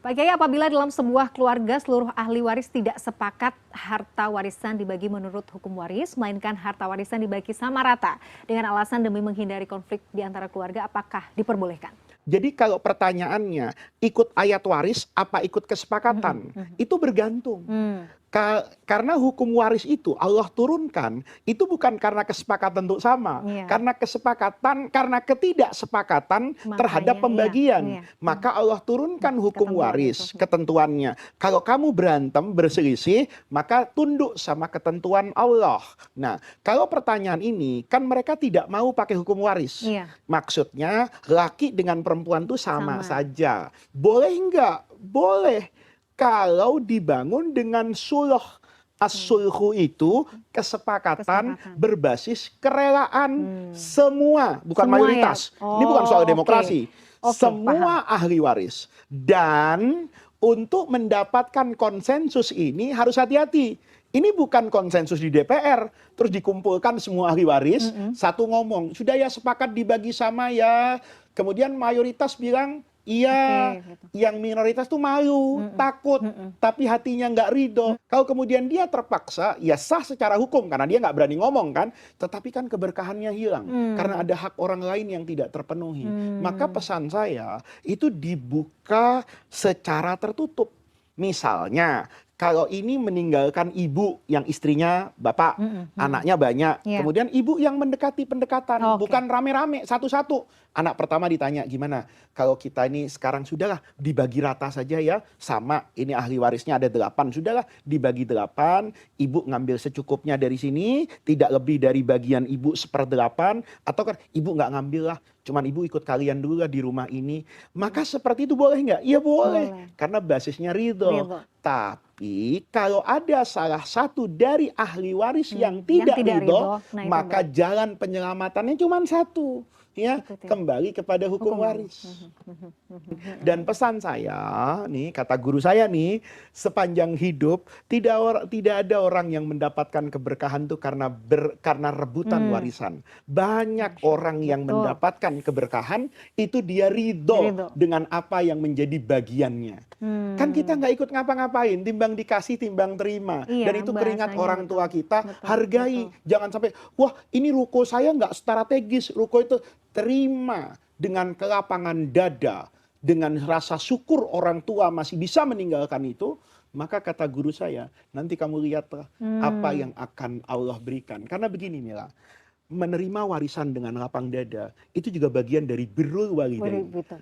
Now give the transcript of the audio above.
Pak Kiai, apabila dalam sebuah keluarga seluruh ahli waris tidak sepakat harta warisan dibagi menurut hukum waris, melainkan harta warisan dibagi sama rata dengan alasan demi menghindari konflik di antara keluarga, apakah diperbolehkan? Jadi kalau pertanyaannya ikut ayat waris apa ikut kesepakatan, itu bergantung. Hmm, Karena hukum waris itu Allah turunkan, itu bukan karena kesepakatan untuk sama, iya, karena kesepakatan, karena ketidaksepakatan terhadap makanya iya, pembagian. iya. Maka Allah turunkan hukum Ketentuan itu. waris, ketentuannya. Kalau kamu berantem, berselisih, maka tunduk sama ketentuan Allah. Nah, kalau pertanyaan ini, kan mereka tidak mau pakai hukum waris. Iya, Maksudnya, laki dengan perempuan itu sama sama. saja. Boleh enggak? Boleh kalau dibangun dengan sulh. As-sulhu itu kesepakatan Kesepakatan. berbasis kerelaan. Semua, bukan Semua ya. mayoritas. Ini bukan Oh, soal oke. demokrasi. Oke, paham. Semua ahli waris. Dan untuk mendapatkan konsensus ini harus hati-hati. Ini bukan konsensus di DPR. Terus dikumpulkan semua ahli waris, satu ngomong, sudah ya sepakat dibagi sama ya. Kemudian mayoritas bilang, iya, Oke, gitu. yang minoritas tuh malu, takut, tapi hatinya nggak ridho. Kalau kemudian dia terpaksa, ya sah secara hukum karena dia nggak berani ngomong kan. Tetapi kan keberkahannya hilang karena ada hak orang lain yang tidak terpenuhi. Maka pesan saya itu dibuka secara tertutup. Misalnya, kalau ini meninggalkan ibu yang istrinya bapak, anaknya banyak. Iya. Kemudian ibu yang mendekati pendekatan, Oke. bukan rame-rame, satu-satu. Anak pertama ditanya, gimana? Kalau kita ini sekarang sudahlah dibagi rata saja ya, sama ini ahli warisnya ada 8, sudahlah dibagi 8, ibu ngambil secukupnya dari sini, tidak lebih dari bagian ibu 1/8, atau kan ibu nggak ngambil lah, cuman ibu ikut kalian dulu lah di rumah ini. Maka seperti itu boleh nggak? Iya boleh, Boleh. karena basisnya ridho. Ridho. Tapi kalau ada salah satu dari ahli waris yang Yang tidak tidak ridho, nah itu maka baik. jalan penyelamatannya cuma satu, ya, Ikutin. kembali kepada hukum Hukum waris. waris. Dan pesan saya, nih kata guru saya nih, sepanjang hidup tidak ada orang yang mendapatkan keberkahan itu karena rebutan warisan. Banyak orang yang Betul. mendapatkan keberkahan itu dia ridho Ridho. dengan apa yang menjadi bagiannya. Kan kita nggak ikut ngapa-ngapain, timbang dikasih, timbang terima. Iya, Dan itu keringat bahasanya orang betul. tua kita, Betul, hargai. betul. Jangan sampai, wah ini ruko saya nggak strategis, ruko itu terima dengan kelapangan dada, dengan rasa syukur orang tua masih bisa meninggalkan itu. Maka kata guru saya, nanti kamu lihatlah apa yang akan Allah berikan. Karena begini Mila, menerima warisan dengan lapang dada itu juga bagian dari birrul walidain. Betul.